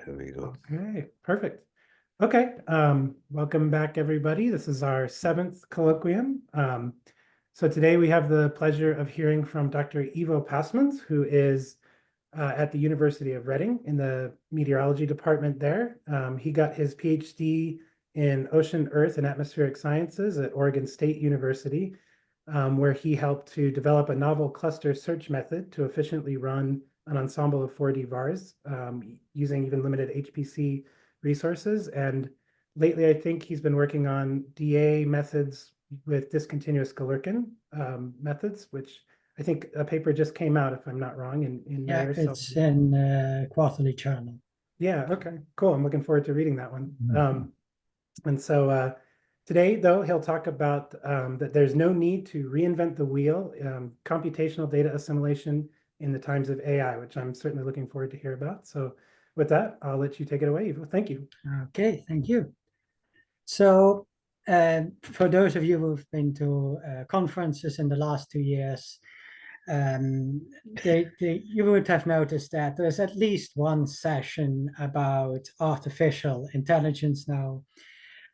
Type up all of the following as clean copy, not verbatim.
There we go. Okay, perfect. Okay, welcome back, everybody. This is our 7th colloquium. So today we have the pleasure of hearing from Dr. Ivo Pasmans, who is at the University of Reading in the meteorology department there. He got his PhD in ocean, earth, and atmospheric sciences at Oregon State University, where he helped to develop a novel cluster search method to efficiently run an ensemble of 4D VARs using even limited HPC resources. And lately, I think he's been working on DA methods with discontinuous Galerkin methods, which I think a paper just came out, if I'm not wrong, in May or so. It's in Quarterly Journal. Yeah, okay, cool. I'm looking forward to reading that one. And so today, though, he'll talk about that there's no need to reinvent the wheel, computational data assimilation in the times of AI, which I'm certainly looking forward to hear about. So with that, I'll let you take it away, Ivo. Thank you. Okay, thank you. So for those of you who've been to conferences in the last 2 years, you would have noticed that there's at least one session about artificial intelligence now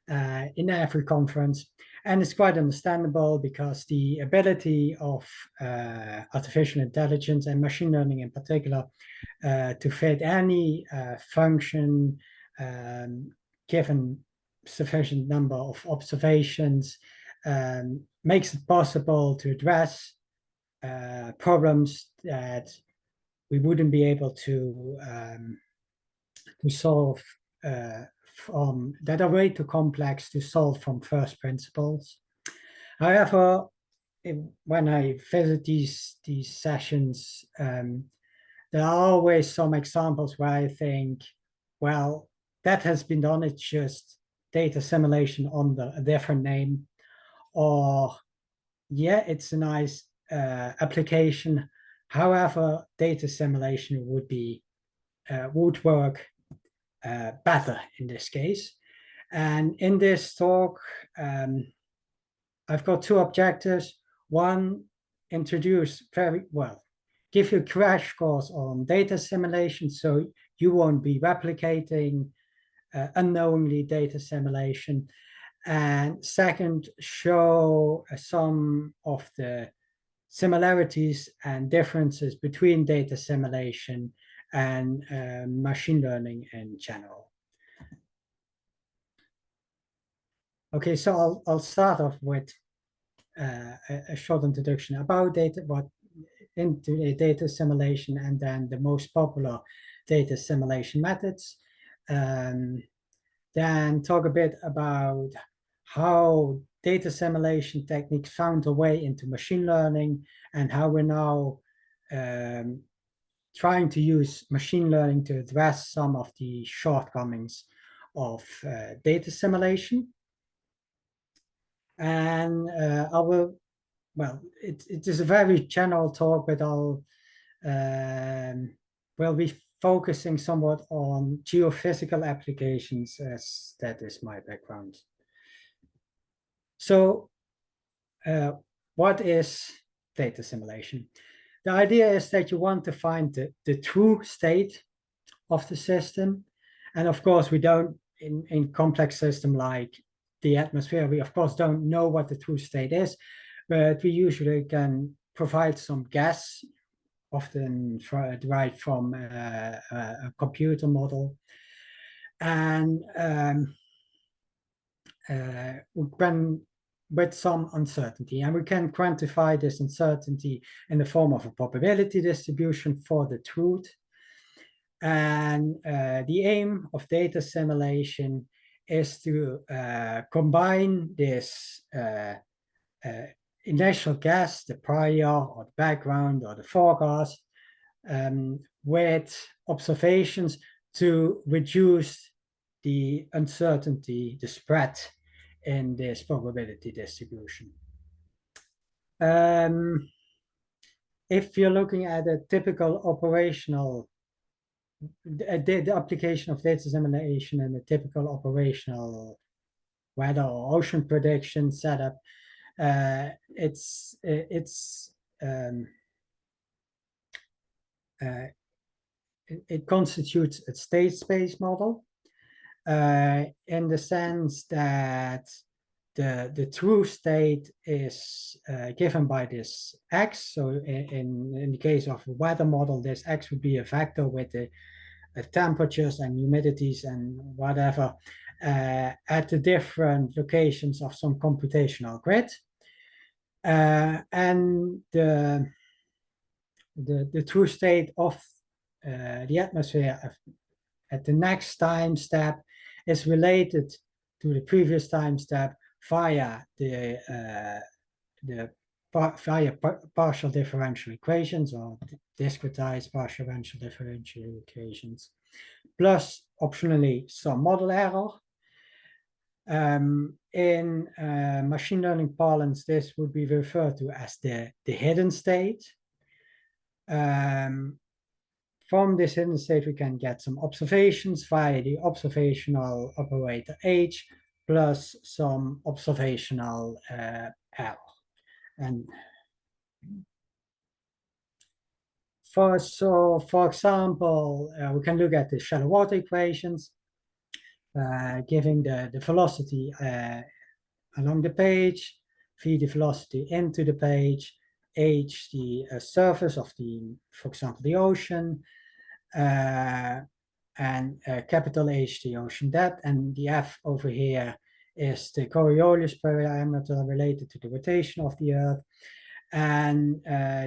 in every conference. And it's quite understandable because the ability of artificial intelligence and machine learning in particular to fit any function given sufficient number of observations makes it possible to address problems that we wouldn't be able to solve that are way too complex to solve from first principles. However, when I visit these sessions, there are always some examples where I think, well, that has been done. It's just data assimilation under a different name, or yeah, it's a nice application. However, data assimilation would work better in this case. And in this talk, I've got 2 objectives. One, introduce give you a crash course on data assimilation, so you won't be replicating unknowingly data assimilation. And second, show some of the similarities and differences between data assimilation and machine learning in general. Okay, so I'll start off with a short introduction about data assimilation, and then the most popular data assimilation methods. Then talk a bit about how data assimilation techniques found a way into machine learning, and how we're now trying to use machine learning to address some of the shortcomings of data assimilation. And it is a very general talk, but we'll be focusing somewhat on geophysical applications, as that is my background. So what is data assimilation? The idea is that you want to find the true state of the system. And of course, we don't, in complex system like the atmosphere, we of course don't know what the true state is, but we usually can provide some guess, often derived from a computer model. And with some uncertainty, and we can quantify this uncertainty in the form of a probability distribution for the truth. And the aim of data assimilation is to combine this initial guess, the prior or the background or the forecast, with observations to reduce the uncertainty, the spread in this probability distribution. If you're looking at a typical operational, the application of data assimilation in a typical operational weather or ocean prediction setup, it constitutes a state space model in the sense that the true state is given by this x. So in the case of a weather model, this x would be a vector with the temperatures and humidities and whatever at the different locations of some computational grid. And the true state of the atmosphere at the next time step is related to the previous time step via partial differential equations, or discretized partial differential equations, plus optionally some model error. In machine learning parlance, this would be referred to as the hidden state. From this hidden state, we can get some observations via the observational operator H plus some observational error. And for example, we can look at the shallow water equations, giving the velocity along the page, v the velocity into the page, h the surface of the, for example, the ocean, and capital H the ocean depth, and the f over here is the Coriolis parameter related to the rotation of the Earth. And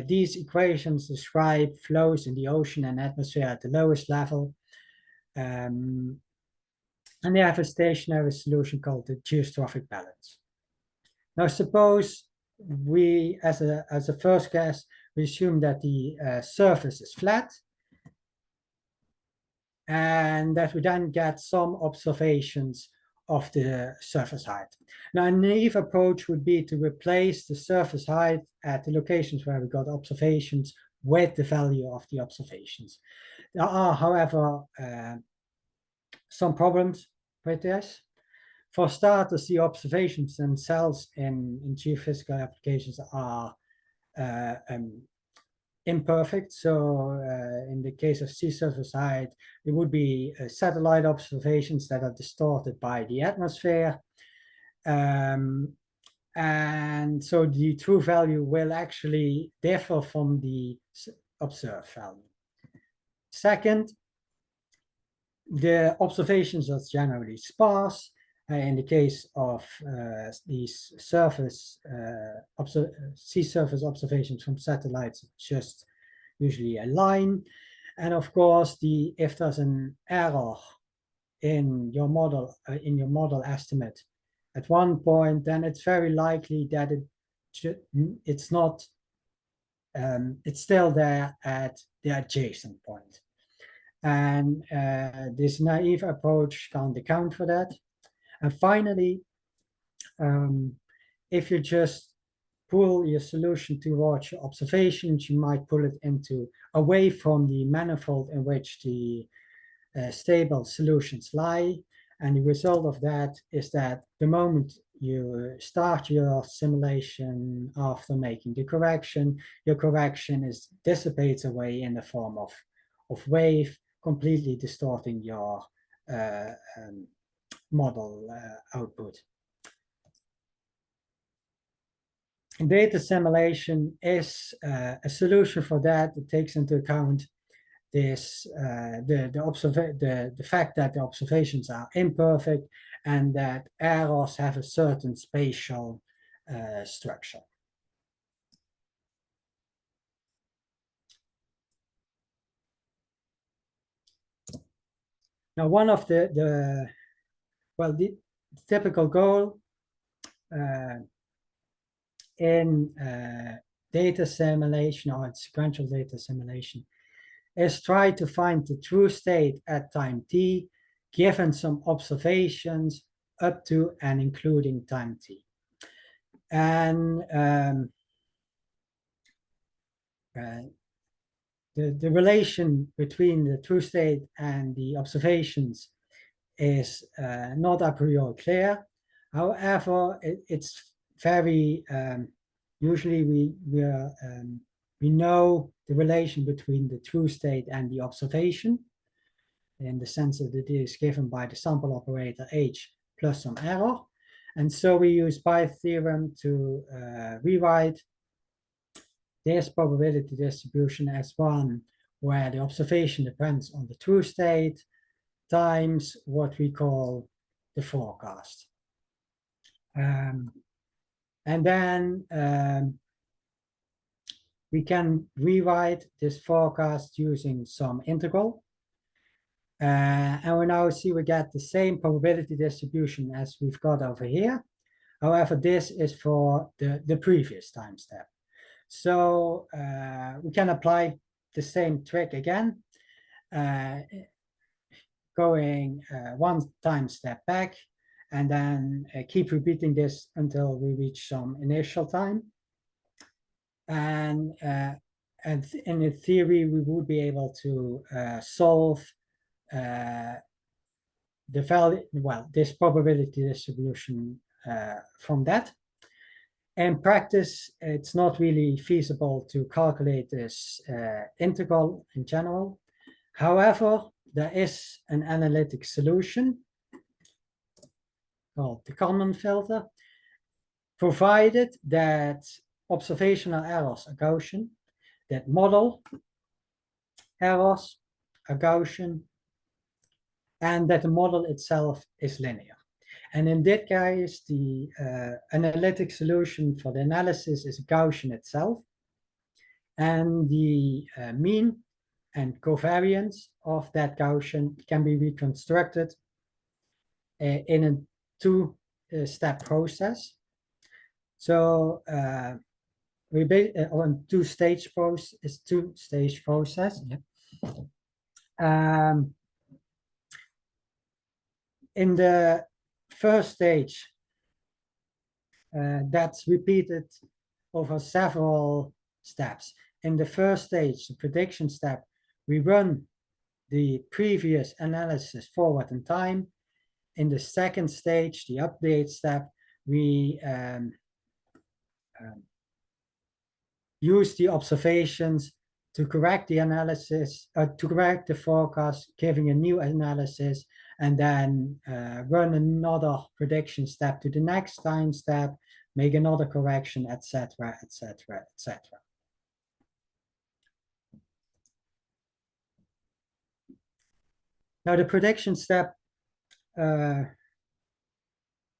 these equations describe flows in the ocean and atmosphere at the lowest level. And they have a stationary solution called the geostrophic balance. Now, suppose we, as a first guess, we assume that the surface is flat, and that we then get some observations of the surface height. Now, a naive approach would be to replace the surface height at the locations where we got observations with the value of the observations. There are, however, some problems with this. For starters, the observations themselves in geophysical applications are imperfect. So in the case of sea surface height, it would be satellite observations that are distorted by the atmosphere. And so the true value will actually differ from the observed value. Second, the observations are generally sparse. In the case of these surface sea surface observations from satellites, it's just usually a line. And of course, if there's an error in your model estimate at one point, then it's very likely that it's not it's still there at the adjacent point. And this naive approach can't account for that. And finally, if you just pull your solution towards your observations, you might pull it away from the manifold in which the stable solutions lie. And the result of that is that the moment you start your simulation after making the correction, your correction dissipates away in the form of wave, completely distorting your model output. Data assimilation is a solution for that. It takes into account this the fact that the observations are imperfect and that errors have a certain spatial structure. Now, one of the typical goal in data assimilation or in sequential data assimilation is try to find the true state at time t, given some observations up to and including time t. And the relation between the true state and the observations is not a priori clear. However, it's very usually we we know the relation between the true state and the observation, in the sense that it is given by the sample operator H plus some error. And so we use Python theorem to rewrite this probability distribution as one where the observation depends on the true state times what we call the forecast. And then we can rewrite this forecast using some integral. And we now see we get the same probability distribution as we've got over here. However, this is for the previous time step. So we can apply the same trick again, going one time step back, and then keep repeating this until we reach some initial time. And in theory, we would be able to solve the value, well, this probability distribution from that. In practice, it's not really feasible to calculate this integral in general. However, there is an analytic solution called the Kalman filter, provided that observational errors are Gaussian, that model errors are Gaussian, and that the model itself is linear. And in that case, the analytic solution for the analysis is Gaussian itself. And the mean and covariance of that Gaussian can be reconstructed in a two-step process. So we on two-stage process. Yeah. In the first stage, that's repeated over several steps. In the first stage, the prediction step, we run the previous analysis forward in time. In the second stage, the update step, we use the observations to correct the analysis, to correct the forecast, giving a new analysis, and then run another prediction step to the next time step, make another correction, etc., etc., etc. Now the prediction step,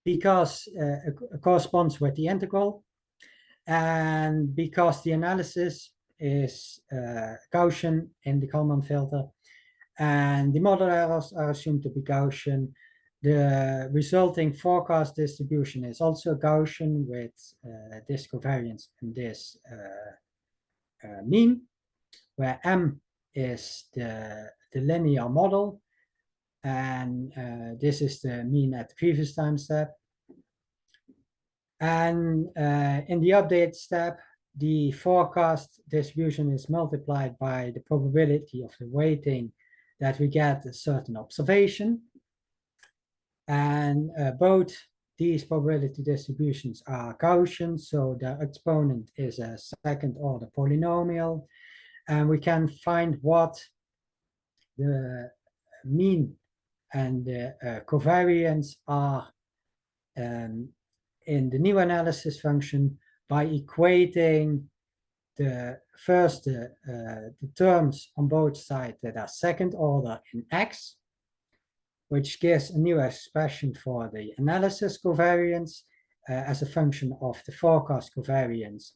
because it corresponds with the integral, and because the analysis is Gaussian in the Kalman filter, and the model errors are assumed to be Gaussian, the resulting forecast distribution is also Gaussian with this covariance and this mean, where M is the linear model, and this is the mean at the previous time step. And in the update step, the forecast distribution is multiplied by the probability of the weighting that we get a certain observation. And both these probability distributions are Gaussian, so the exponent is a second order polynomial. And we can find what the mean and the covariance are in the new analysis function by equating the terms on both sides that are second order in X, which gives a new expression for the analysis covariance as a function of the forecast covariance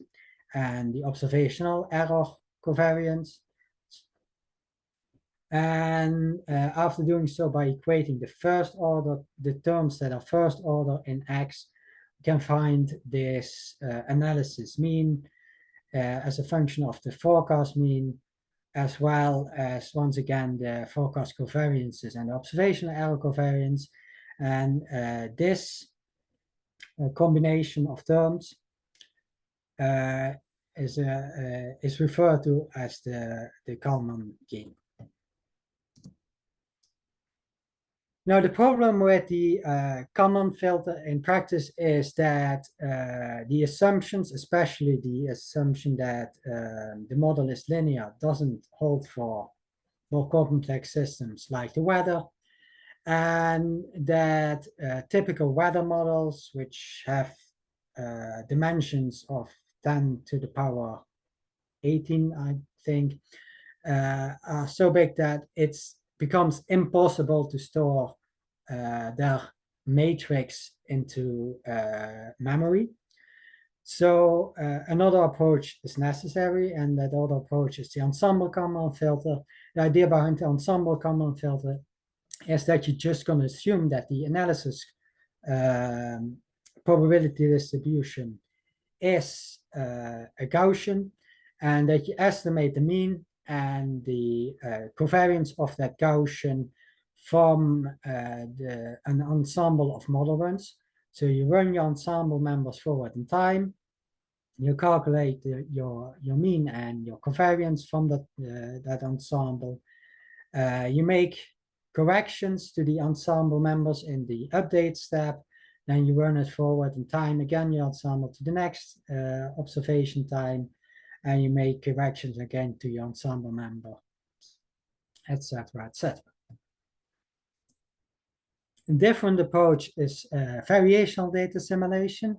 and the observational error covariance. And after doing so by equating the terms that are first order in X, we can find this analysis mean as a function of the forecast mean, as well as, once again, the forecast covariances and the observational error covariance. And this combination of terms is referred to as the Kalman gain. Now, the problem with the Kalman filter in practice is that the assumptions, especially the assumption that the model is linear, doesn't hold for more complex systems like the weather, and that typical weather models, which have dimensions of 10 to the power 18, I think, are so big that it becomes impossible to store their matrix into memory. So another approach is necessary, and that other approach is the ensemble Kalman filter. The idea behind the ensemble Kalman filter is that you're just going to assume that the analysis probability distribution is a Gaussian, and that you estimate the mean and the covariance of that Gaussian from an ensemble of model runs. So you run your ensemble members forward in time, you calculate your mean and your covariance from that ensemble. You make corrections to the ensemble members in the update step, then you run it forward in time again, your ensemble to the next observation time, and you make corrections again to your ensemble member, etc., etc. A different approach is variational data assimilation.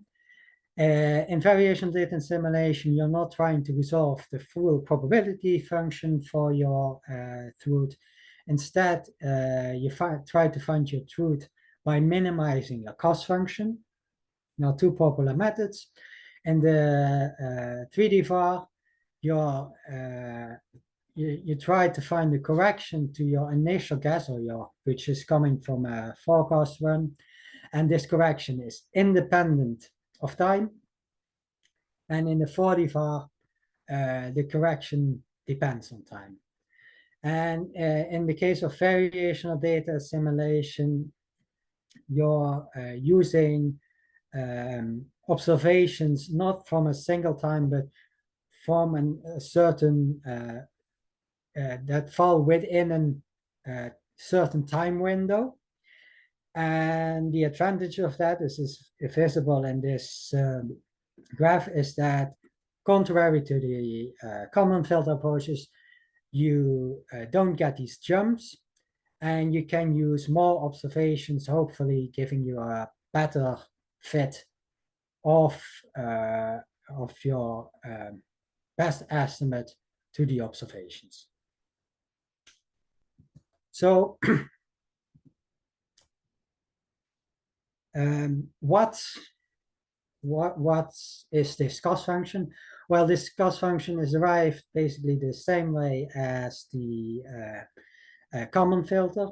In variational data assimilation, you're not trying to resolve the full probability function for your truth. Instead, you try to find your truth by minimizing a cost function. Now, two popular methods. In the 3D var, you try to find the correction to your initial guess, or which is coming from a forecast run, and this correction is independent of time. And in the 4D var, the correction depends on time. And in the case of variational data assimilation, you're using observations not from a single time, but from a certain that fall within a certain time window. And the advantage of that is visible in this graph, is that contrary to the Kalman filter approaches, you don't get these jumps, and you can use more observations, hopefully giving you a better fit of your best estimate to the observations. So what is this cost function? Well, this cost function is derived basically the same way as the Kalman filter.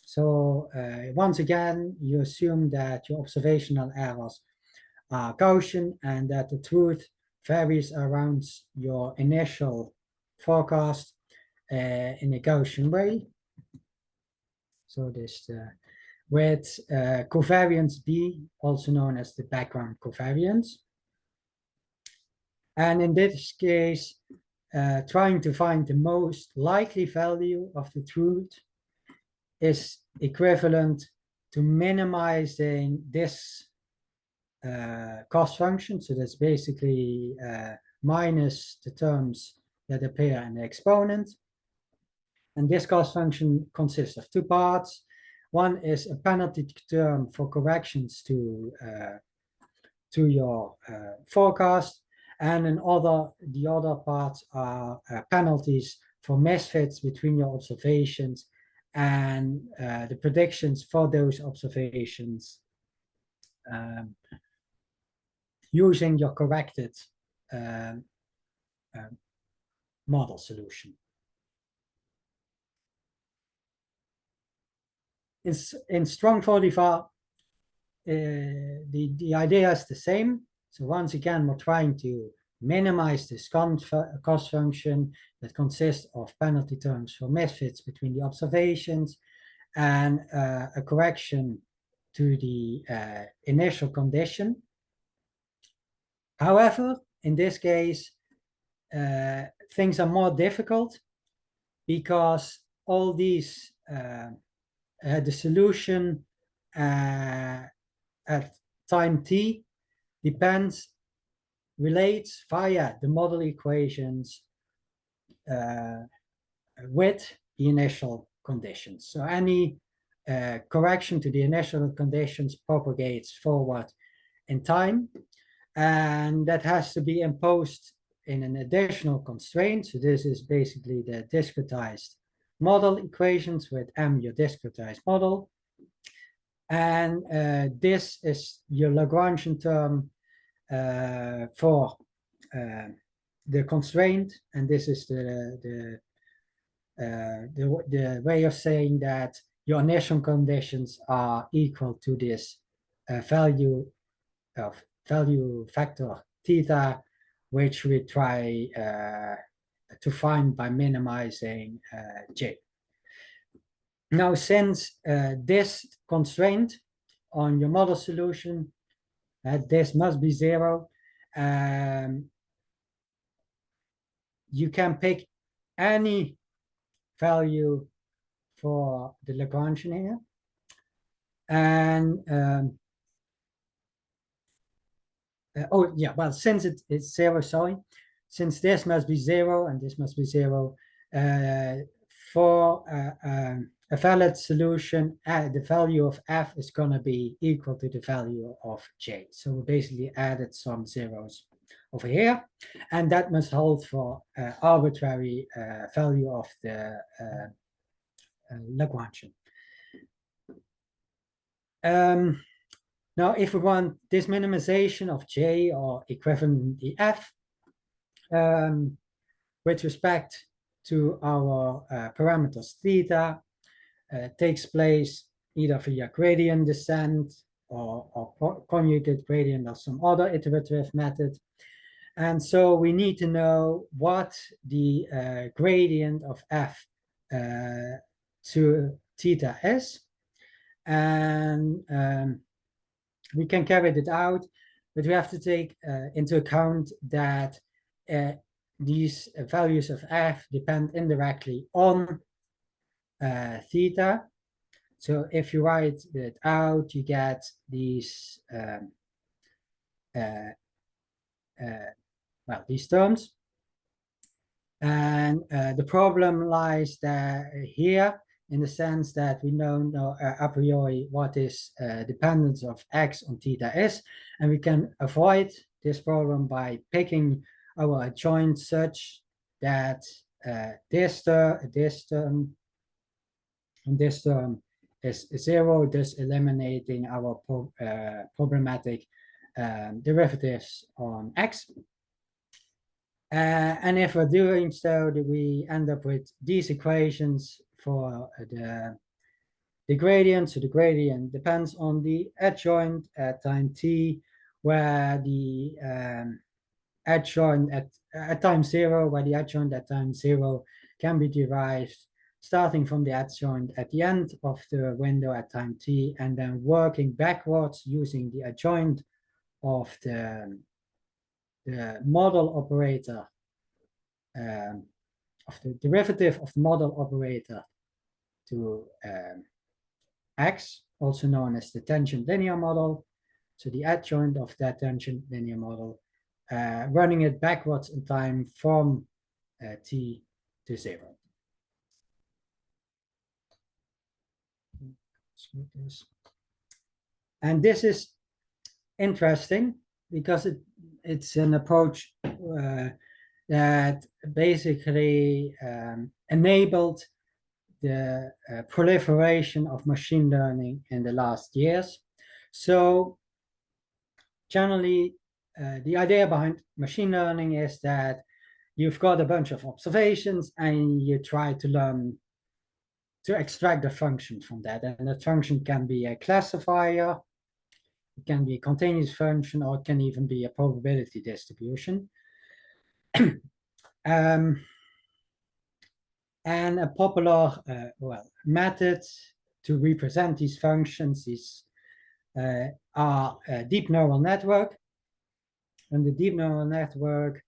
So once again, you assume that your observational errors are Gaussian and that the truth varies around your initial forecast in a Gaussian way. So this with covariance B, also known as the background covariance. And in this case, trying to find the most likely value of the truth is equivalent to minimizing this cost function. So that's basically minus the terms that appear in the exponent. And this cost function consists of two parts. One is a penalty term for corrections to your forecast, and the other parts are penalties for misfits between your observations and the predictions for those observations using your corrected model solution. In strong 4D var, the idea is the same. So once again, we're trying to minimize this cost function that consists of penalty terms for misfits between the observations and a correction to the initial condition. However, in this case, things are more difficult because all these the solution at time t relates via the model equations with the initial conditions. So any correction to the initial conditions propagates forward in time, and that has to be imposed in an additional constraint. So this is basically the discretized model equations with M, your discretized model. And this is your Lagrangian term for the constraint, and this is the way of saying that your initial conditions are equal to this value factor theta, which we try to find by minimizing J. Now, since this constraint on your model solution, this must be 0, you can pick any value for the Lagrangian here. And oh yeah, well, since it's 0, sorry, since this must be 0 and this must be 0, for a valid solution, the value of f is going to be equal to the value of j. So we basically added some zeros over here, and that must hold for arbitrary value of the Lagrangian. Now, if we want this minimization of j or equivalently f with respect to our parameters theta, takes place either via gradient descent or conjugate gradient or some other iterative method. And so we need to know what the gradient of f to theta is. And we can carry it out, but we have to take into account that these values of f depend indirectly on theta. So if you write it out, you get these well, these terms. And the problem lies here, in the sense that we don't know a priori what is dependence of x on theta is, and we can avoid this problem by picking our adjoint such that this term and this term is 0, thus eliminating our problematic derivatives on x. And if we're doing so, we end up with these equations for the gradient. So the gradient depends on the adjoint at time t, where the adjoint at time 0, where the adjoint at time 0 can be derived starting from the adjoint at the end of the window at time t, and then working backwards using the adjoint of the model operator, of the derivative of the model operator to x, also known as the tangent linear model. So the adjoint of that tangent linear model, running it backwards in time from t to 0. And this is interesting because it's an approach that basically enabled the proliferation of machine learning in the last years. So generally, the idea behind machine learning is that you've got a bunch of observations and you try to learn to extract a function from that. And that function can be a classifier, it can be a continuous function, or it can even be a probability distribution. And a popular method to represent these functions is are a deep neural network. And the deep neural network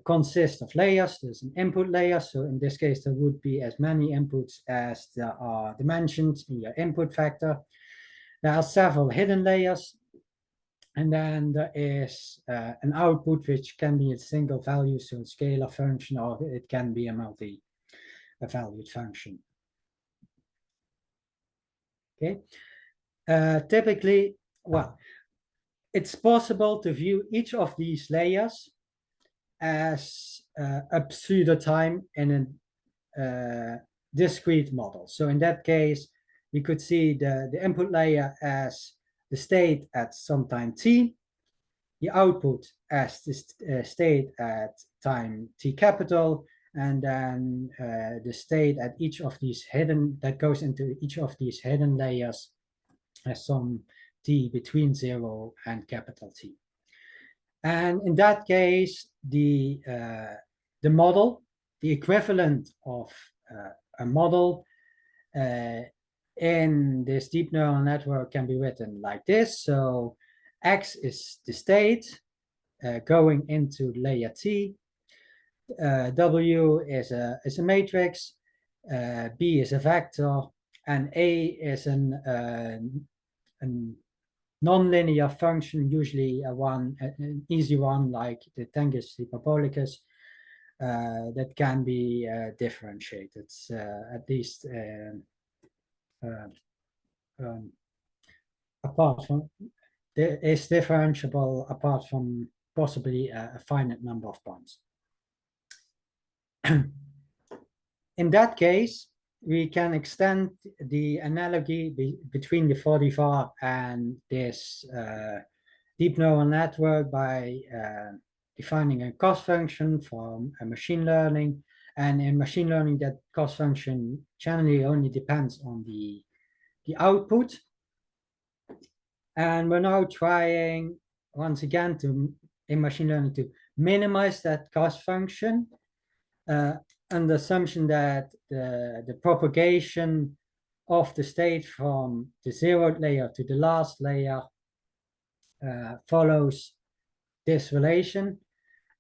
consists of layers. There's an input layer. So in this case, there would be as many inputs as there are dimensions in your input vector. There are several hidden layers. And then there is an output, which can be a single value, so a scalar function, or it can be a multi-valued function. Okay. Typically, well, it's possible to view each of these layers as a pseudo time in a discrete model. So in that case, we could see the input layer as the state at some time t, the output as the state at time t capital, and then the state at each of these hidden, that goes into each of these hidden layers as some t between 0 and capital T. And in that case, the model, the equivalent of a model in this deep neural network can be written like this. So X is the state going into layer T. W is a matrix, B is a vector, and A is an non-linear function, usually an easy one like the tangens hyperbolicus, that can be differentiated, at least apart from, is differentiable apart from possibly a finite number of points. In that case, we can extend the analogy between the 4D-var and this deep neural network by defining a cost function for a machine learning. And in machine learning, that cost function generally only depends on the output. And we're now trying, once again, in machine learning to minimize that cost function on the assumption that the propagation of the state from the zeroth layer to the last layer follows this relation.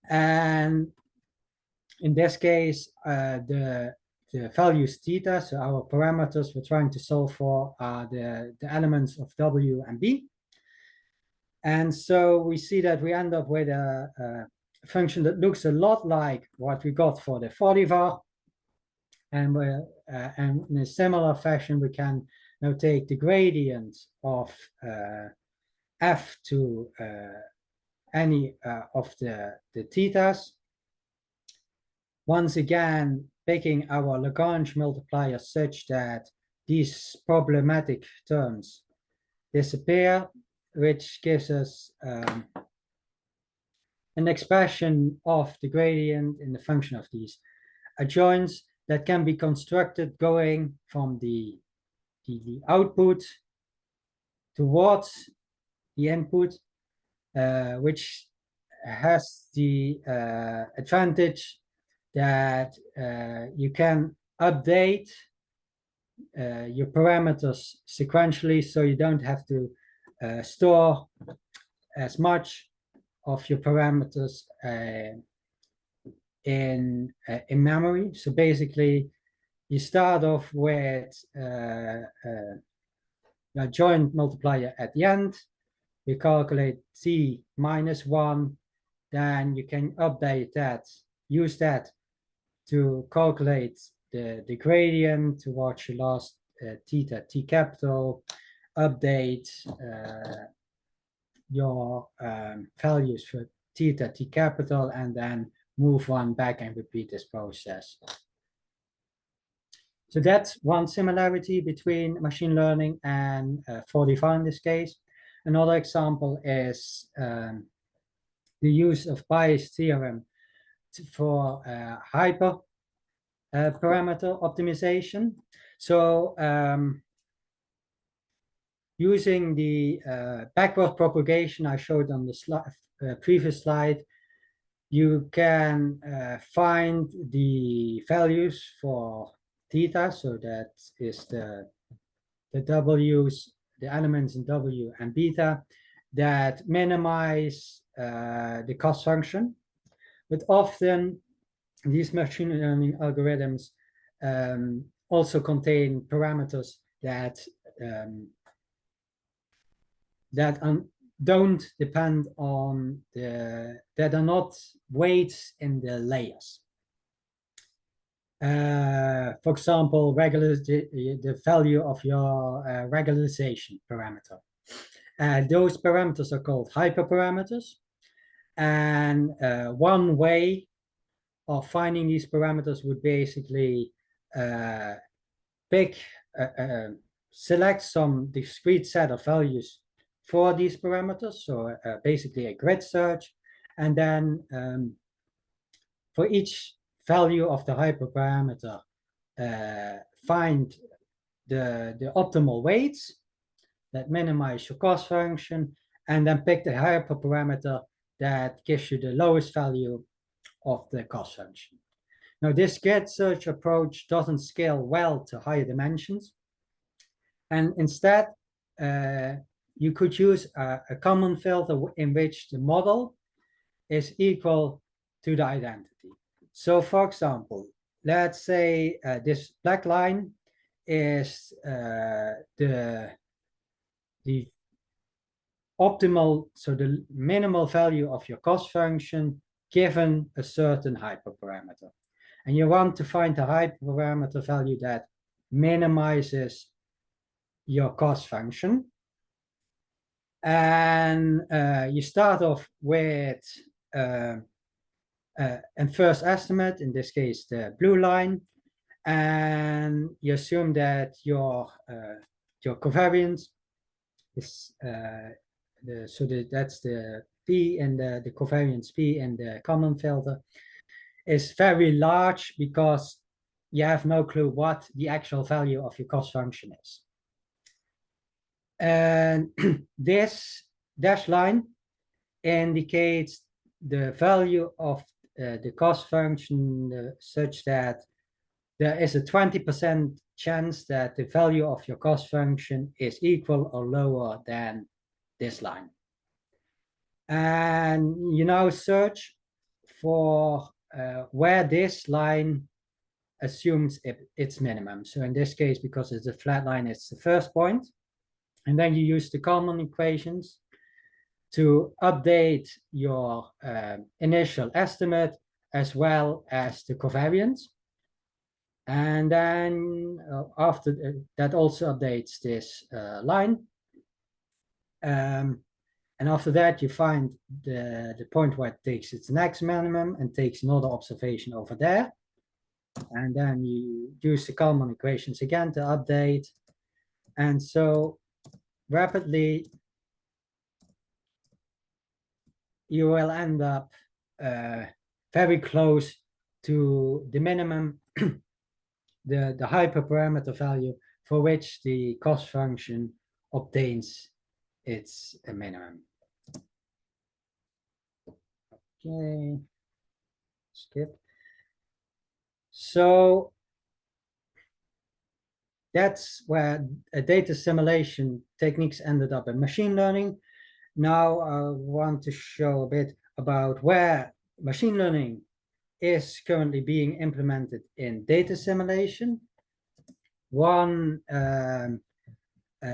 And in this case, the values theta, so our parameters we're trying to solve for are the elements of W and B. And so we see that we end up with a function that looks a lot like what we got for the 4D-var. And in a similar fashion, we can now take the gradient of f to any of the thetas. Once again, picking our Lagrange multiplier such that these problematic terms disappear, which gives us an expression of the gradient in the function of these adjoints that can be constructed going from the output towards the input, which has the advantage that you can update your parameters sequentially, so you don't have to store as much of your parameters in memory. So basically, you start off with a joint multiplier at the end. You calculate t minus 1, then you can update that, use that to calculate the gradient towards your last theta t capital, update your values for theta t capital, and then move one back and repeat this process. So that's one similarity between machine learning and 4D-var in this case. Another example is the use of Bayes' theorem for hyper parameter optimization. So using the backward propagation I showed on the previous slide, you can find the values for theta, so that is the W's, the elements in W and beta that minimize the cost function, but often these machine learning algorithms also contain parameters that don't depend on that are not weights in the layers. For example, the value of your regularization parameter. Those parameters are called hyperparameters. And one way of finding these parameters would basically select some discrete set of values for these parameters. So basically a grid search. And then for each value of the hyperparameter, find the optimal weights that minimize your cost function, and then pick the hyperparameter that gives you the lowest value of the cost function. Now, this grid search approach doesn't scale well to higher dimensions. And instead, you could use a Kalman filter in which the model is equal to the identity. So for example, let's say this black line is the optimal, so the minimal value of your cost function given a certain hyperparameter. And you want to find the hyperparameter value that minimizes your cost function. And you start off with and first estimate, in this case the blue line, and you assume that your covariance is that's the P and the covariance P in the Kalman filter is very large because you have no clue what the actual value of your cost function is. And this dashed line indicates the value of the cost function such that there is a 20% chance that the value of your cost function is equal or lower than this line. And you now search for where this line assumes its minimum. So in this case, because it's a flat line, it's the first point. And then you use the Kalman equations to update your initial estimate as well as the covariance. And then after that also updates this line. And after that, you find the point where it takes its next minimum and takes another observation over there. And then you use the Kalman equations again to update. And so rapidly, you will end up very close to the minimum, the hyperparameter value for which the cost function obtains its minimum. Okay, skip. So that's where data assimilation techniques ended up in machine learning. Now I want to show a bit about where machine learning is currently being implemented in data assimilation. One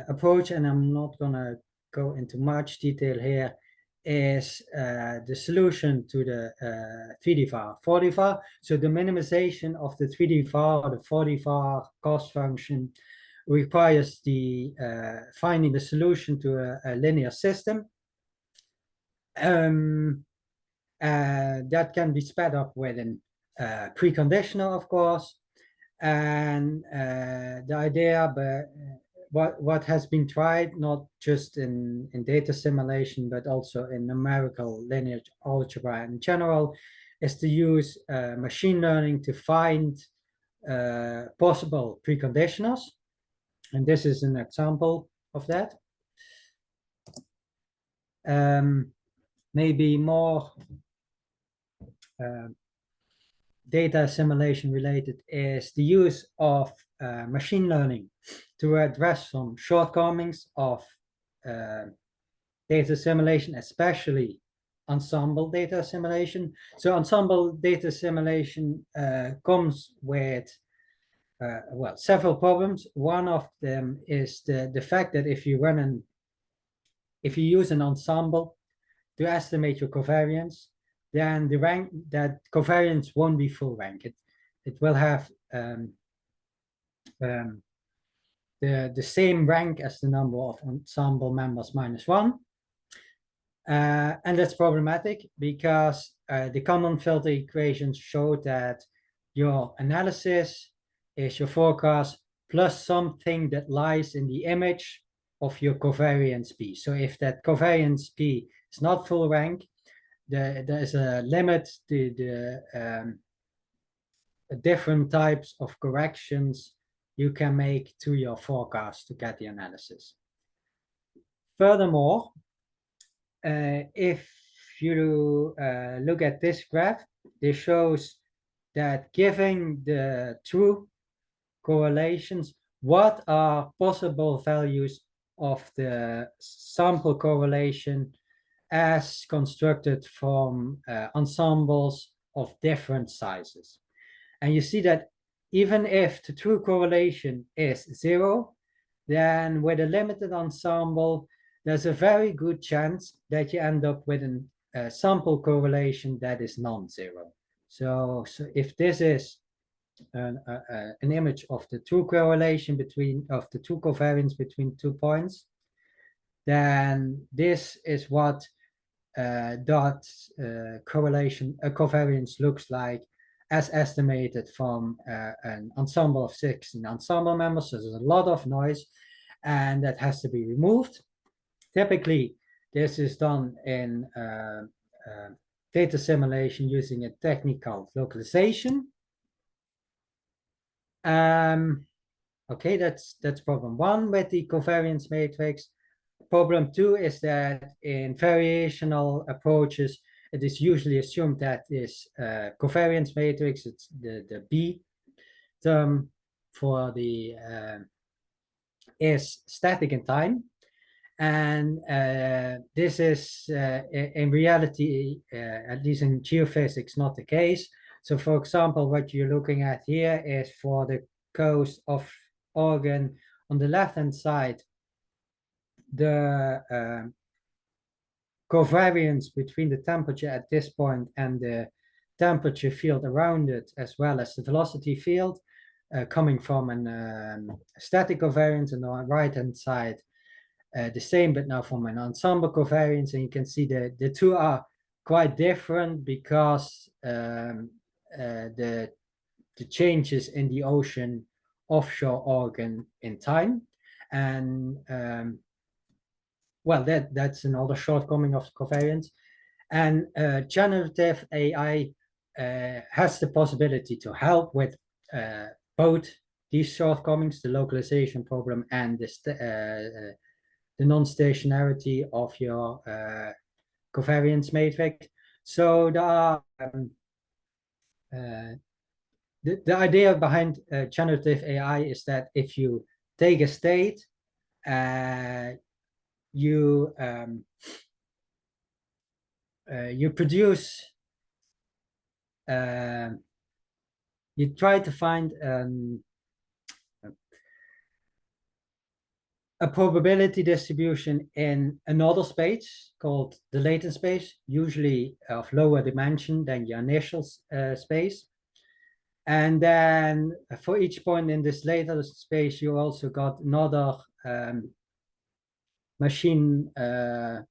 approach, and I'm not going to go into much detail here, is the solution to the 3D var, 4D var. So the minimization of the 3D var or the 4D var cost function requires the finding the solution to a linear system. That can be sped up with a preconditional, of course. And the idea, what has been tried, not just in data assimilation, but also in numerical linear algebra in general, is to use machine learning to find possible preconditionals. And this is an example of that. Maybe more data assimilation related is the use of machine learning to address some shortcomings of data assimilation, especially ensemble data assimilation. So ensemble data assimilation comes with well, several problems. One of them is the fact that if you use an ensemble to estimate your covariance, then the rank that covariance won't be full rank. It will have the same rank as the number of ensemble members minus one. And that's problematic because the Kalman filter equations show that your analysis is your forecast plus something that lies in the image of your covariance P. So if that covariance P is not full rank, there is a limit to the different types of corrections you can make to your forecast to get the analysis. Furthermore, if you look at this graph, this shows that given the true correlations, what are possible values of the sample correlation as constructed from ensembles of different sizes. And you see that even if the true correlation is 0, then with a limited ensemble, there's a very good chance that you end up with a sample correlation that is non-zero. So if this is an image of the true correlation of the two covariance between 2 points, then this is what covariance looks like as estimated from an ensemble of 16 ensemble members. So there's a lot of noise, and that has to be removed. Typically, this is done in data assimilation using a technique called localization. Okay, that's problem one with the covariance matrix. Problem two is that in variational approaches, it is usually assumed that this covariance matrix, it's the B term for the is static in time. And this is in reality, at least in geophysics, not the case. So for example, what you're looking at here is for the coast of Oregon on the left-hand side, the covariance between the temperature at this point and the temperature field around it, as well as the velocity field, coming from a static covariance, and on the right-hand side, the same, but now from an ensemble covariance. And you can see the two are quite different because the changes in the ocean offshore Oregon in time. And well, that's another shortcoming of covariance. And generative AI has the possibility to help with both these shortcomings, the localization problem and the non-stationarity of your covariance matrix. So there are the idea behind generative AI is that if you take a state, you produce, you try to find a probability distribution in another space called the latent space, usually of lower dimension than your initial space. And then for each point in this latent space, you also got another machine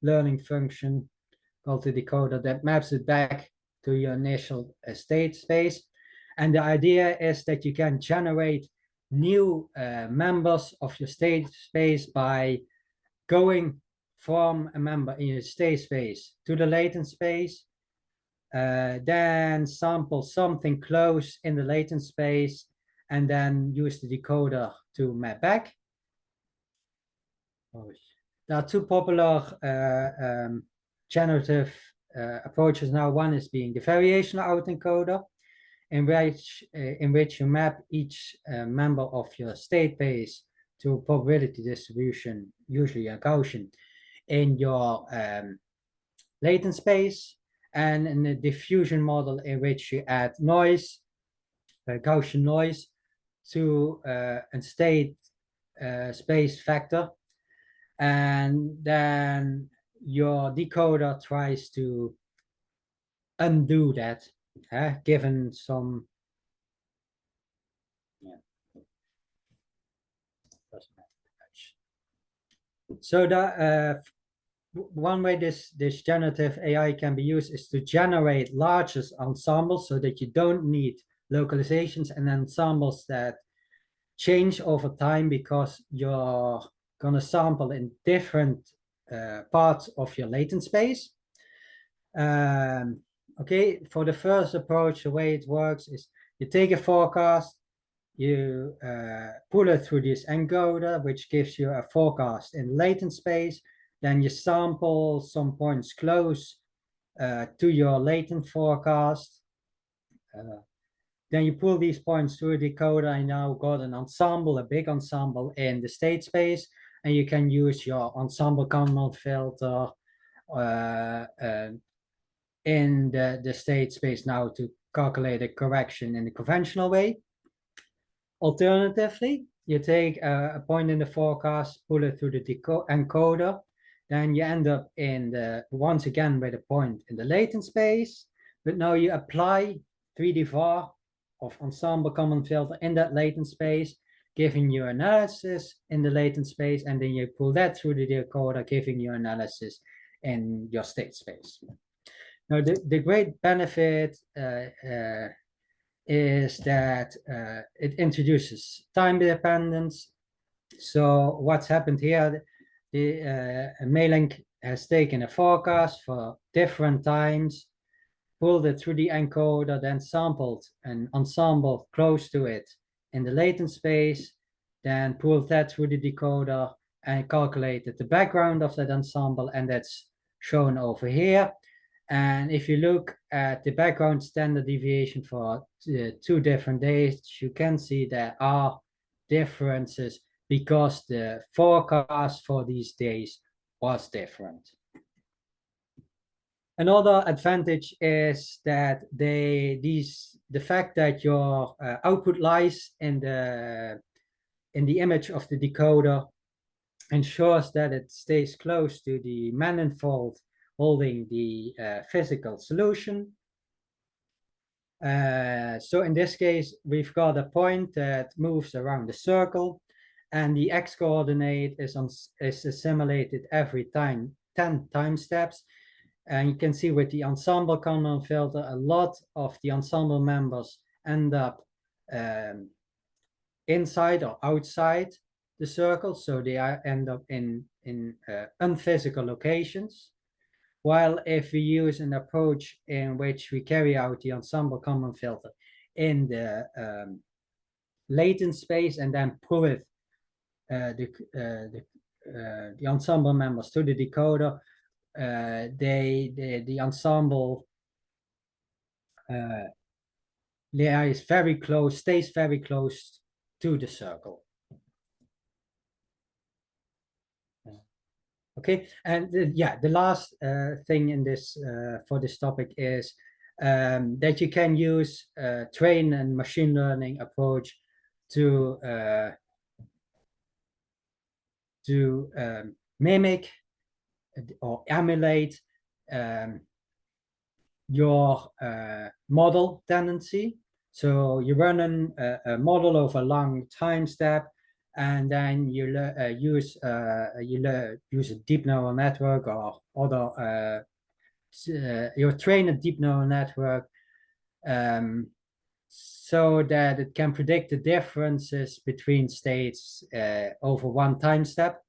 learning function called the decoder that maps it back to your initial state space. And the idea is that you can generate new members of your state space by going from a member in your state space to the latent space, then sample something close in the latent space, and then use the decoder to map back. There are two popular generative approaches now. One is being the variational autoencoder, in which you map each member of your state space to a probability distribution, usually a Gaussian, in your latent space, and in the diffusion model in which you add noise, Gaussian noise, to a state space vector, and then your decoder tries to undo that, given some so the one way this generative AI can be used is to generate largest ensembles so that you don't need localizations and ensembles that change over time because you're going to sample in different parts of your latent space. Okay, for the first approach, the way it works is you take a forecast, you pull it through this encoder, which gives you a forecast in latent space. Then you sample some points close to your latent forecast. Then you pull these points through a decoder and now got an ensemble, a big ensemble in the state space. And you can use your ensemble Kalman filter in the state space now to calculate a correction in the conventional way. Alternatively, you take a point in the forecast, pull it through the encoder, then you end up in once again with a point in the latent space, but now you apply 3D var of ensemble Kalman filter in that latent space, giving you analysis in the latent space, and then you pull that through the decoder, giving you analysis in your state space. Now, the great benefit is that it introduces time dependence. So what's happened here, the Mailink has taken a forecast for different times, pulled it through the encoder, then sampled an ensemble close to it in the latent space, then pulled that through the decoder and calculated the background of that ensemble, and that's shown over here. And if you look at the background standard deviation for 2 different days, you can see there are differences because the forecast for these days was different. Another advantage is that the fact that your output lies in the image of the decoder ensures that it stays close to the manifold holding the physical solution. So in this case, we've got a point that moves around the circle, and the x-coordinate is assimilated every 10 time steps. And you can see with the ensemble Kalman filter, a lot of the ensemble members end up inside or outside the circle, so they end up in unphysical locations. While if we use an approach in which we carry out the ensemble Kalman filter in the latent space and then pull it the ensemble members to the decoder, the ensemble layer is very close, stays very close to the circle. Okay, and the last thing in this for this topic is that you can use train and machine learning approach to mimic or emulate your model tendency. So you run a model over a long time step, and then you use a deep neural network or other you train a deep neural network so that it can predict the differences between states over one time step.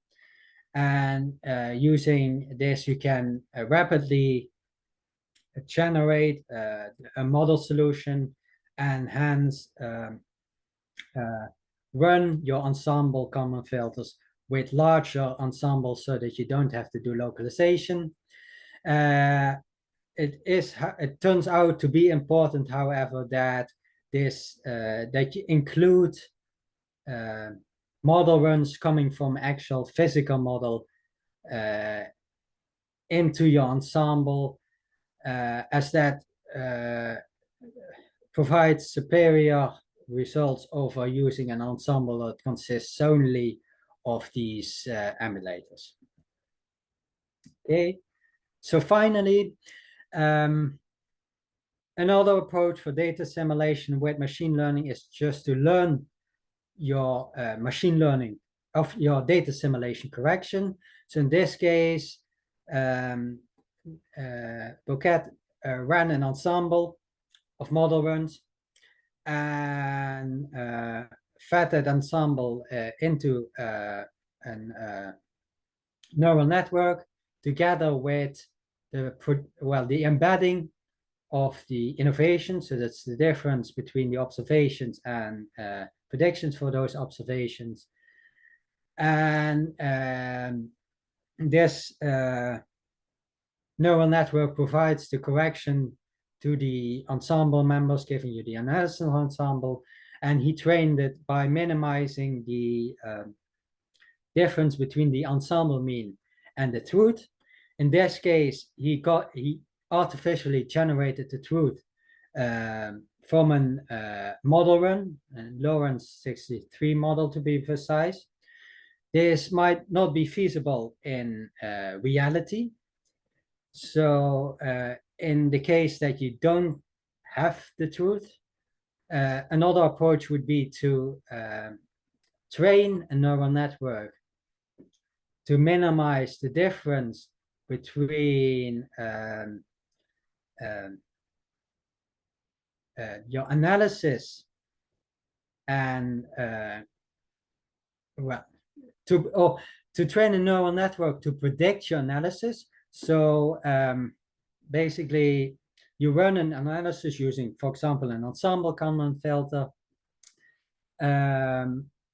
And using this, you can rapidly generate a model solution and hence run your ensemble Kalman filters with larger ensembles so that you don't have to do localization. It turns out to be important, however, that that you include model runs coming from actual physical model into your ensemble, as that provides superior results over using an ensemble that consists only of these emulators. Okay, so finally, another approach for data assimilation with machine learning is just to learn your machine learning of your data assimilation correction. So in this case, Bouquet ran an ensemble of model runs and fed that ensemble into a neural network together with the embedding of the innovation. So that's the difference between the observations and predictions for those observations. And this neural network provides the correction to the ensemble members, giving you the analysis ensemble. And he trained it by minimizing the difference between the ensemble mean and the truth. In this case, he artificially generated the truth from a model run, and Lawrence 63 model to be precise. This might not be feasible in reality. So in the case that you don't have the truth, another approach would be to train a neural network to minimize the difference between your analysis and to train a neural network to predict your analysis. So basically, you run an analysis using, for example, an ensemble Kalman filter.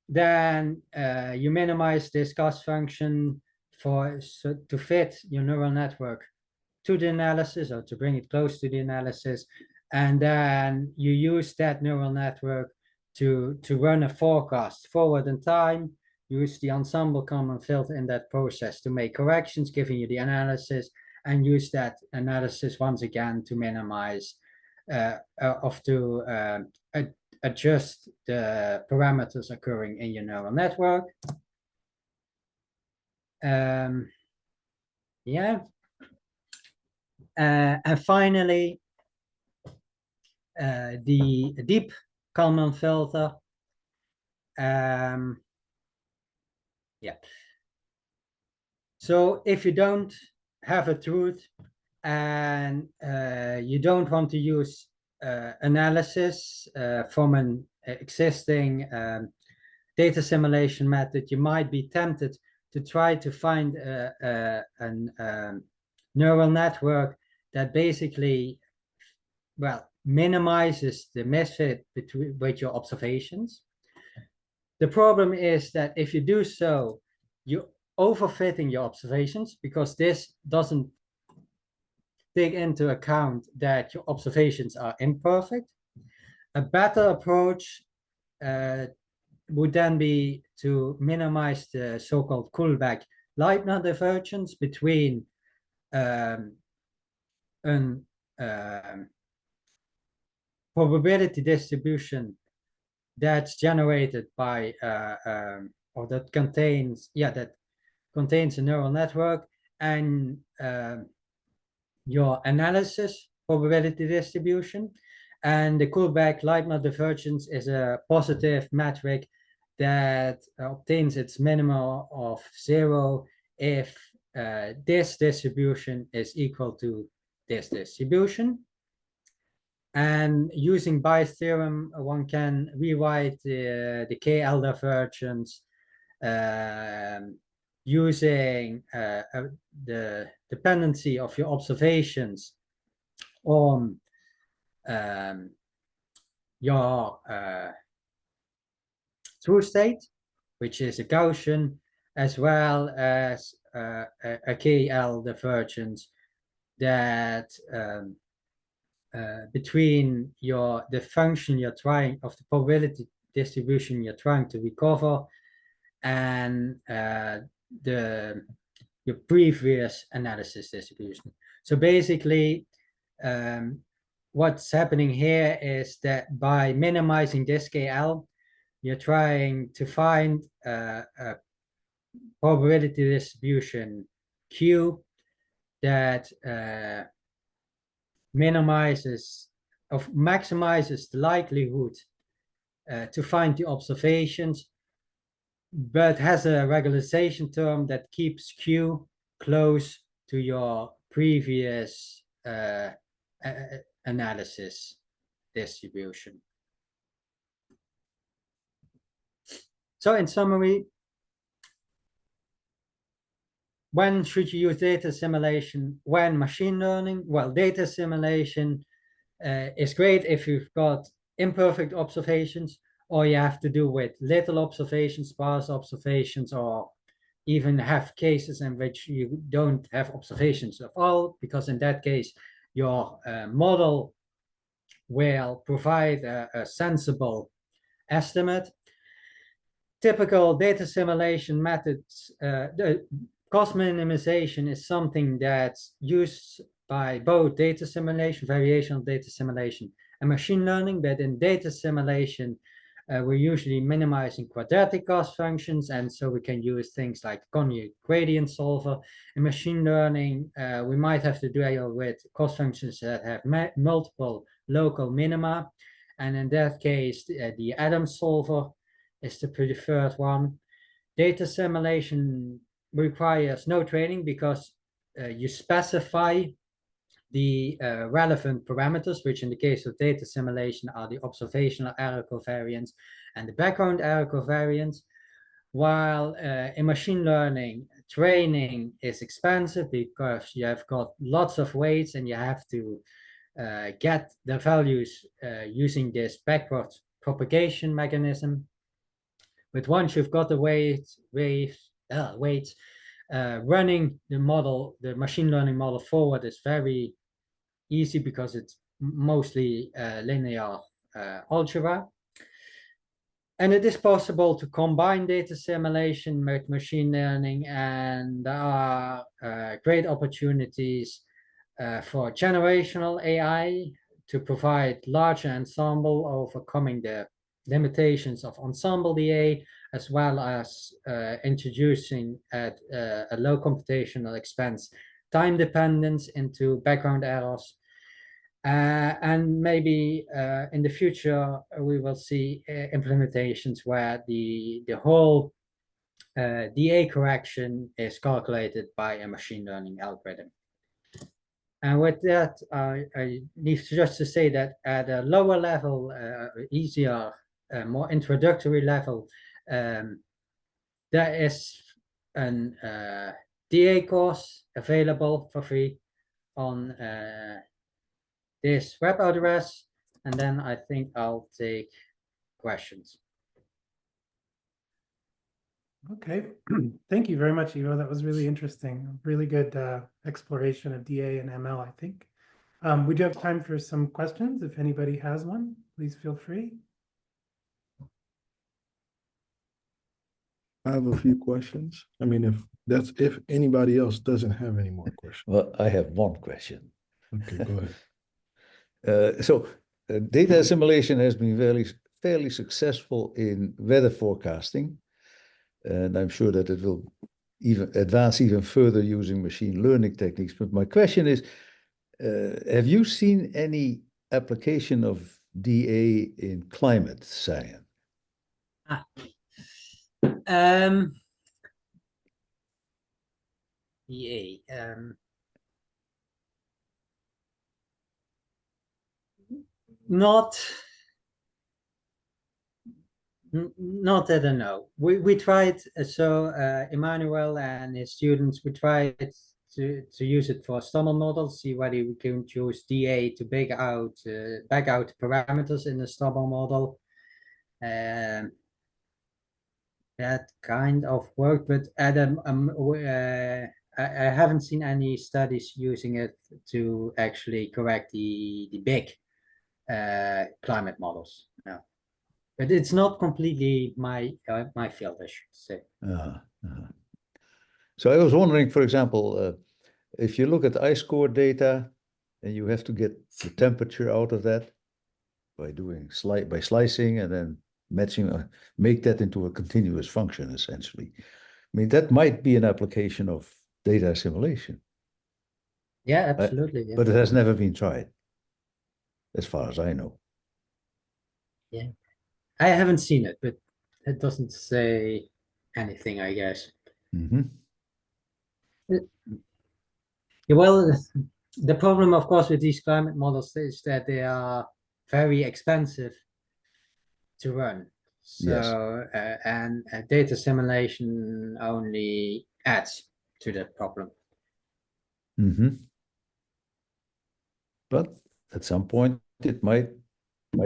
Then you minimize this cost function to fit your neural network to the analysis, or to bring it close to the analysis. And then you use that neural network to run a forecast forward in time, use the ensemble Kalman filter in that process to make corrections, giving you the analysis, and use that analysis once again to minimize adjust the parameters occurring in your neural network. Yeah. And finally, the deep Kalman filter. Yeah. So if you don't have a truth and you don't want to use analysis from an existing data assimilation method, you might be tempted to try to find a neural network that basically, minimizes the misfit with your observations. The problem is that if you do so, you're overfitting your observations, because this doesn't take into account that your observations are imperfect. A better approach would then be to minimize the so-called Kullback-Leibniz divergence between probability distribution that's generated by or that contains a neural network, and your analysis probability distribution. And the Kullback-Leibniz divergence is a positive metric that obtains its minimum of 0 if this distribution is equal to this distribution. And using Bayes' theorem, one can rewrite the KL divergence using the dependency of your observations on your true state, which is a Gaussian, as well as a KL divergence that between the function you're trying of the probability distribution you're trying to recover and the your previous analysis distribution. So basically, what's happening here is that by minimizing this KL, you're trying to find a probability distribution Q that maximizes the likelihood to find the observations, but has a regularization term that keeps Q close to your previous analysis distribution. So in summary, when should you use data assimilation? When machine learning? Well, data assimilation is great if you've got imperfect observations, or you have to do with little observations, sparse observations, or even have cases in which you don't have observations at all, because in that case, your model will provide a sensible estimate. Typical data assimilation methods, the cost minimization is something that's used by both data assimilation, variational data assimilation, and machine learning. But in data assimilation, we're usually minimizing quadratic cost functions, and so we can use things like conjugate gradient solver. In machine learning, we might have to deal with cost functions that have multiple local minima, and in that case, the Adams solver is the preferred one. Data assimilation requires no training because you specify the relevant parameters, which in the case of data assimilation are the observational error covariance and the background error covariance. While in machine learning, training is expensive because you have got lots of weights and you have to get the values using this backward propagation mechanism. But once you've got the weights, running the model, the machine learning model forward is very easy because it's mostly linear algebra. And it is possible to combine data assimilation with machine learning, and there are great opportunities for generational AI to provide larger ensemble, overcoming the limitations of ensemble DA, as well as introducing at a low computational expense time dependence into background errors. And maybe in the future, we will see implementations where the whole DA correction is calculated by a machine learning algorithm. And with that, I need just to say that at a lower level, easier, more introductory level, there is an DA course available for free on this web address, and then I think I'll take questions. Okay, thank you very much, Ivo. That was really interesting. Really good exploration of DA and ML, I think. We do have time for some questions. If anybody has one, please feel free. I have a few questions. I mean, if anybody else doesn't have any more questions. Well, I have one question. Okay, go ahead. Data assimilation has been fairly successful in weather forecasting, and I'm sure that it will even advance even further using machine learning techniques. But my question is, have you seen any application of DA in climate science? DA. Not that I know. We tried, so Emmanuel and his students, we tried to use it for stumble models, see whether we can choose DA to back out parameters in the stumble model. That kind of worked, but Adam, I haven't seen any studies using it to actually correct the big climate models. No, but it's not completely my field, I should say. So I was wondering, for example, if you look at ice core data and you have to get the temperature out of that by doing by slicing and then matching, make that into a continuous function, essentially. I mean, that might be an application of data assimilation. Yeah, absolutely. Yeah. But it has never been tried, as far as I know. Yeah, I haven't seen it, but it doesn't say anything, I guess. Mm-hmm. Yeah, well, the problem, of course, with these climate models is that they are very expensive to run. So, Yes. and data simulation only adds to that problem. Mm-hmm. But at some point, it might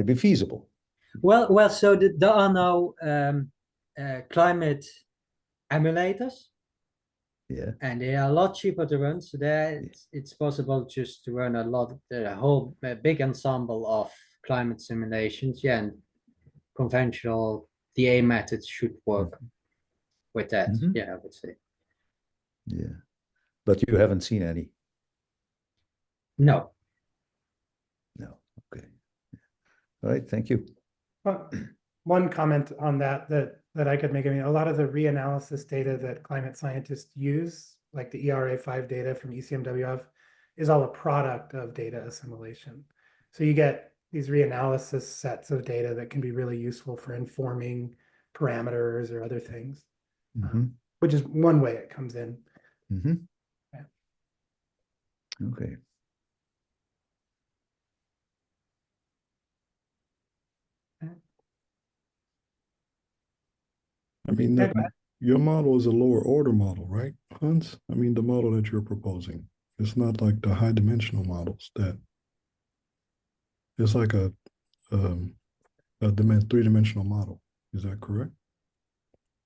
be feasible. Well, so there are no climate emulators. Yeah. And they are a lot cheaper to run, so there it's possible just to run a whole big ensemble of climate simulations. Yeah, and conventional DA methods should work with that. Mm-hmm. Yeah, I would say. Yeah, but you haven't seen any. No. No. Okay. All right. Thank you. Well, one comment on that I could make. I mean, a lot of the reanalysis data that climate scientists use, like the ERA5 data from ECMWF, is all a product of data assimilation. So you get these reanalysis sets of data that can be really useful for informing parameters or other things, Mm-hmm. which is one way it comes in. Mm-hmm. Yeah. Okay. I mean, Yeah, go ahead. your model is a lower order model, right, Hans? I mean, the model that you're proposing. It's not like the high dimensional models that it's like a three-dimensional model. Is that correct?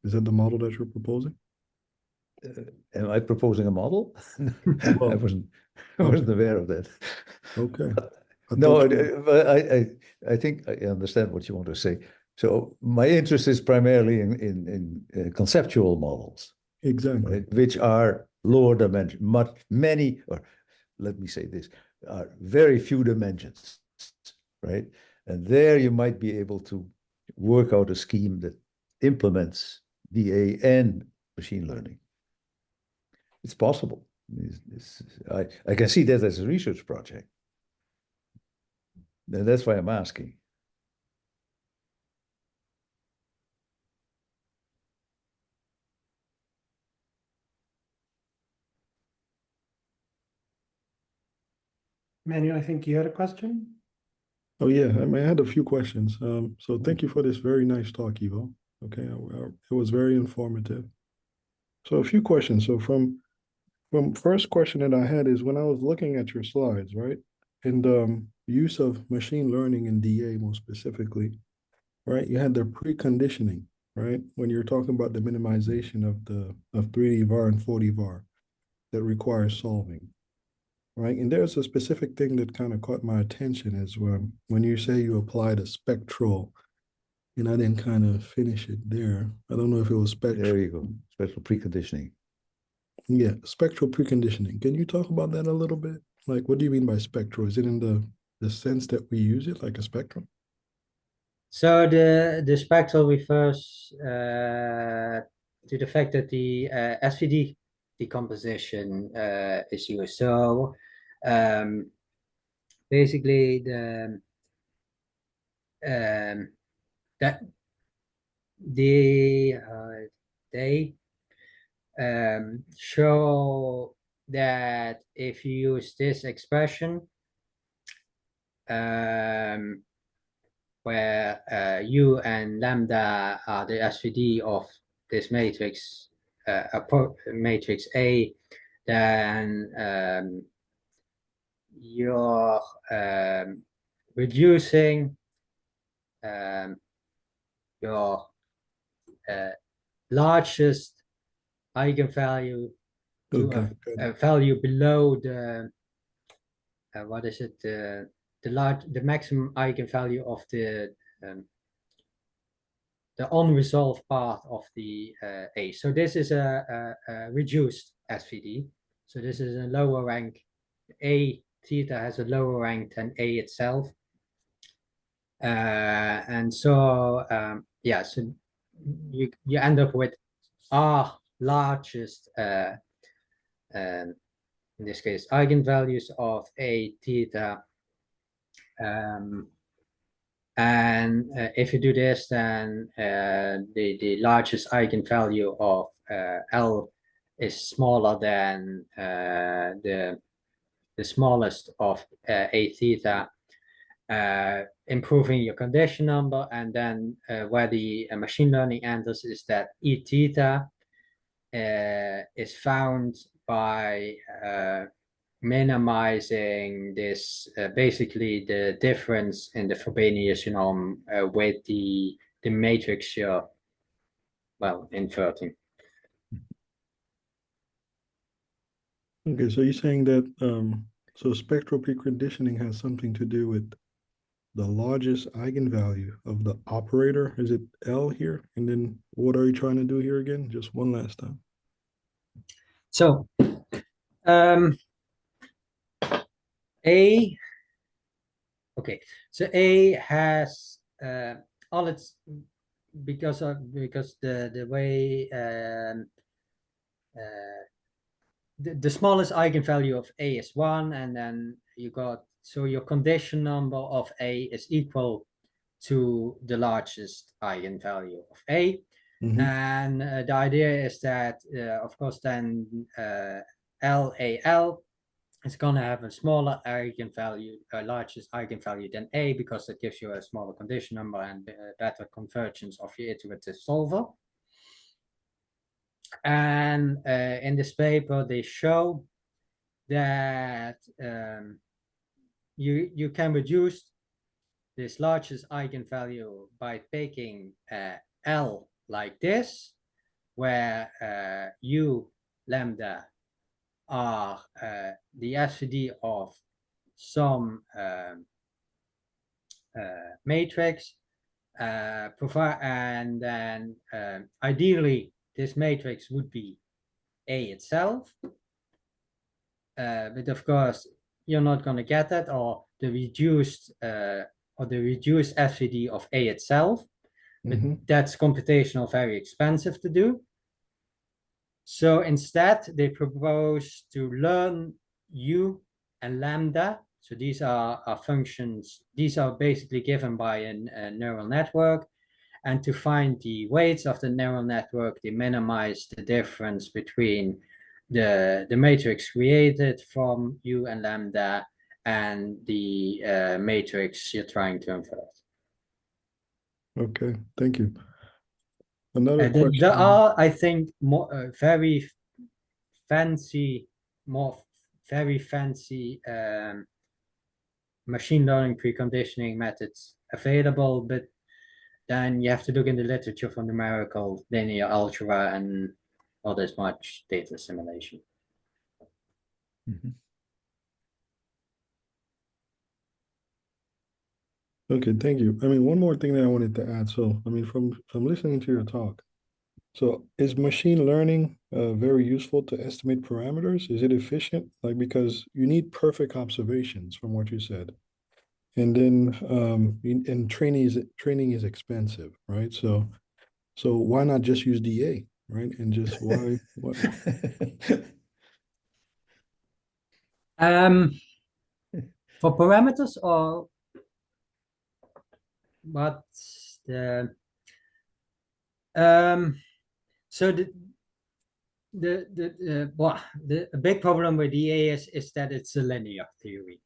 Is that the model that you're proposing? Am I proposing a model? Well, I wasn't aware of that. Okay. No, but I think I understand what you want to say. So my interest is primarily in conceptual models, Exactly. right, which are lower dimension, many, or let me say this, are very few dimensions, right? And there you might be able to work out a scheme that implements DA and machine learning. It's possible. I can see that as a research project. And that's why I'm asking. Manuel, I think you had a question. Oh yeah, I mean, I had a few questions. So thank you for this very nice talk, Ivo. Okay, it was very informative. So a few questions. So from first question that I had is when I was looking at your slides, right, and use of machine learning in DA more specifically, right? You had the preconditioning, right? When you're talking about the minimization of 3D VAR and 4D VAR that requires solving, right? And there's a specific thing that kind of caught my attention is when you say you applied a spectral, and I didn't kind of finish it there. I don't know if it was spectral. There you go, spectral preconditioning. Yeah, spectral preconditioning. Can you talk about that a little bit? Like, what do you mean by spectral? Is it in the sense that we use it like a spectrum? So the spectral refers to the fact that the SVD decomposition is used. So basically that they show that if you use this expression where U and lambda are the SVD of this matrix, matrix A, then you're reducing your largest eigenvalue to Okay. a value below the what is it, the maximum eigenvalue of the the unresolved part of the A. So this is a reduced SVD. So this is a lower rank. A theta has a lower rank than A itself. And so, yeah, so you end up with R largest, in this case, eigenvalues of A theta. And if you do this, then the largest eigenvalue of L is smaller than the smallest of A theta, improving your condition number. And then where the machine learning enters is that E theta is found by minimizing this, basically the difference in the Frobenius norm with the matrix you're, well, inverting. Okay, so you're saying that so spectral preconditioning has something to do with the largest eigenvalue of the operator. Is it L here? And then what are you trying to do here again? Just one last time. So A, okay, so A has all its, because the way the smallest eigenvalue of A is 1, and then you got, so your condition number of A is equal to the largest eigenvalue of A. Mhm. And the idea is that, of course, then LAL is going to have a smaller eigenvalue, largest eigenvalue than A, because it gives you a smaller condition number and better convergence of your iterative solver. And in this paper, they show that you can reduce this largest eigenvalue by taking L like this, where U lambda are the SVD of some matrix, and then ideally this matrix would be A itself, but of course you're not going to get that, or the reduced SVD of A itself. But that's computational very expensive to do. So instead, they propose to learn U and lambda. So these are functions, these are basically given by a neural network. And to find the weights of the neural network, they minimize the difference between the matrix created from U and lambda and the matrix you're trying to invert. Okay, thank you. Another There question. are, I think, more very fancy machine learning preconditioning methods available, but then you have to look in the literature for numerical linear algebra and not as much data assimilation. Okay, thank you. I mean, one more thing that I wanted to add. So, I mean, from listening to your talk, so is machine learning very useful to estimate parameters? Is it efficient? Like, because you need perfect observations from what you said. And then and training is expensive, right? So why not just use DA, right? And just why For parameters, or what's the so the big problem with DA is that it's a linear theory.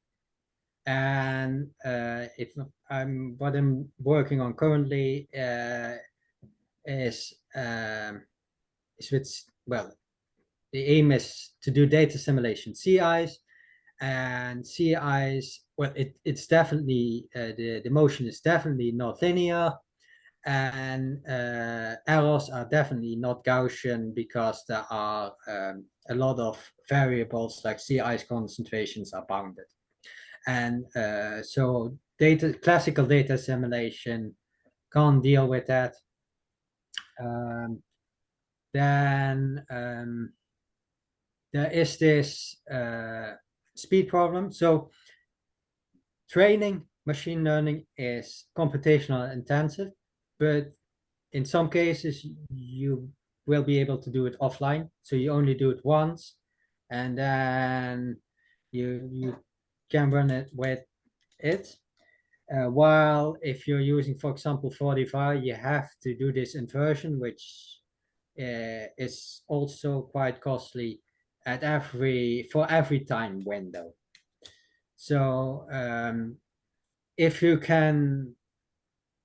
And if what I'm working on currently is with, well, the aim is to do data assimilation CIs, and CIs, well, it's definitely the motion is definitely not linear, and errors are definitely not Gaussian, because there are a lot of variables like CI's concentrations are bounded. And so classical data assimilation can't deal with that. then there is this speed problem. So training machine learning is computational intensive, but in some cases you will be able to do it offline. So you only do it once, and then you can run it with it. While if you're using, for example, 45, you have to do this inversion, which is also quite costly for every time window. So if you can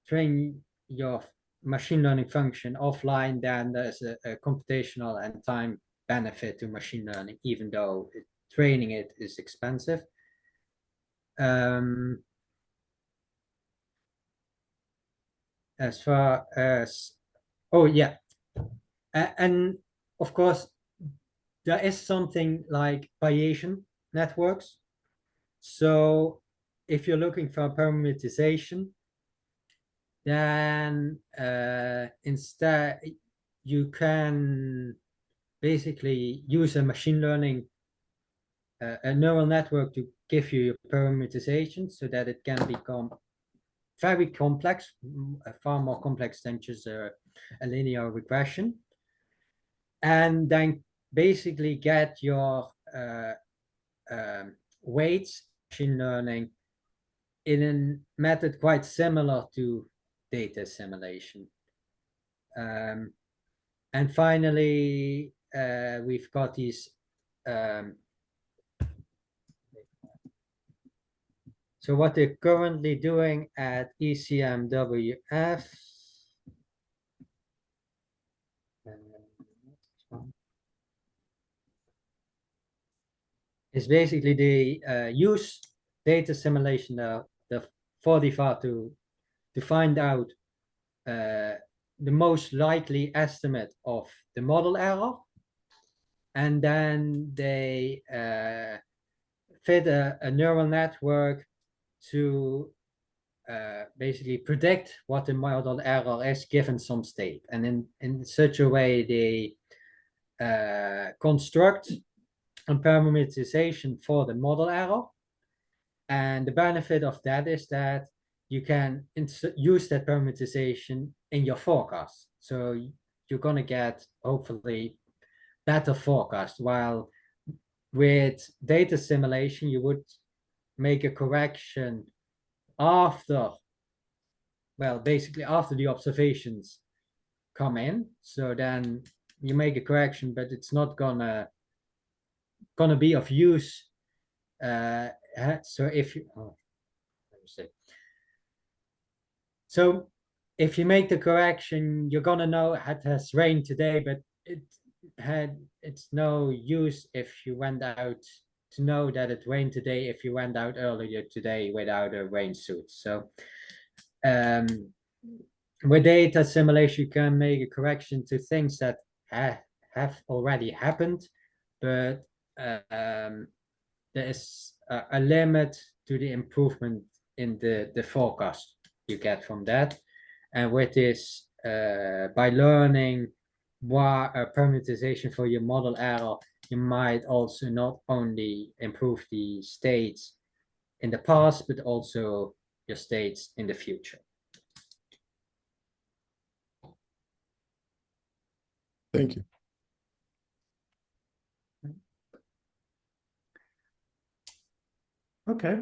train your machine learning function offline, then there's a computational and time benefit to machine learning, even though training it is expensive. As far as, oh yeah, and of course there is something like Bayesian networks. So if you're looking for parameterization, then instead you can basically use a machine learning, a neural network to give you your parameterization so that it can become very complex, far more complex than just a linear regression. And then basically get your weights machine learning in a method quite similar to data assimilation. And finally, we've got these. So what they're currently doing at ECMWF is basically they use data assimilation, the 45, to find out the most likely estimate of the model error, and then they fit a neural network to basically predict what the model error is given some state. And in such a way, they construct a parameterization for the model error. And the benefit of that is that you can use that parameterization in your forecast. So you're going to get, hopefully, better forecast. While with data assimilation, you would make a correction after, well, basically after the observations come in. So then you make a correction, but it's not gonna be of use. So if you, let me see. So if you make the correction, you're gonna know it has rained today, but it's no use if you went out to know that it rained today if you went out earlier today without a rain suit. So with data assimilation, you can make a correction to things that have already happened, but there is a limit to the improvement in the forecast you get from that. And with this, by learning what a parameterization for your model error, you might also not only improve the states in the past, but also your states in the future. Thank you. Okay.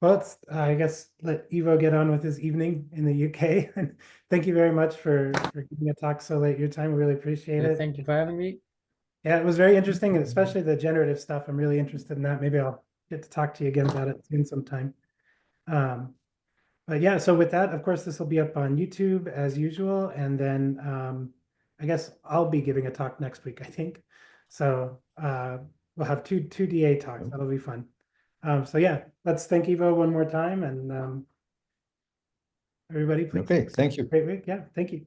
Well, let's, I guess, let Ivo get on with his evening in the UK. And thank you very much for giving a talk so late your time. We really appreciate it. Thank you for having me. Yeah, it was very interesting, and especially the generative stuff. I'm really interested in that. Maybe I'll get to talk to you again about it soon sometime. But yeah, so with that, of course, this will be up on YouTube as usual. And then I guess I'll be giving a talk next week, I think. So we'll have two DA talks. That'll be fun. So yeah, let's thank Ivo one more time, and everybody, please. Okay, thank you. Great week. Yeah, thank you.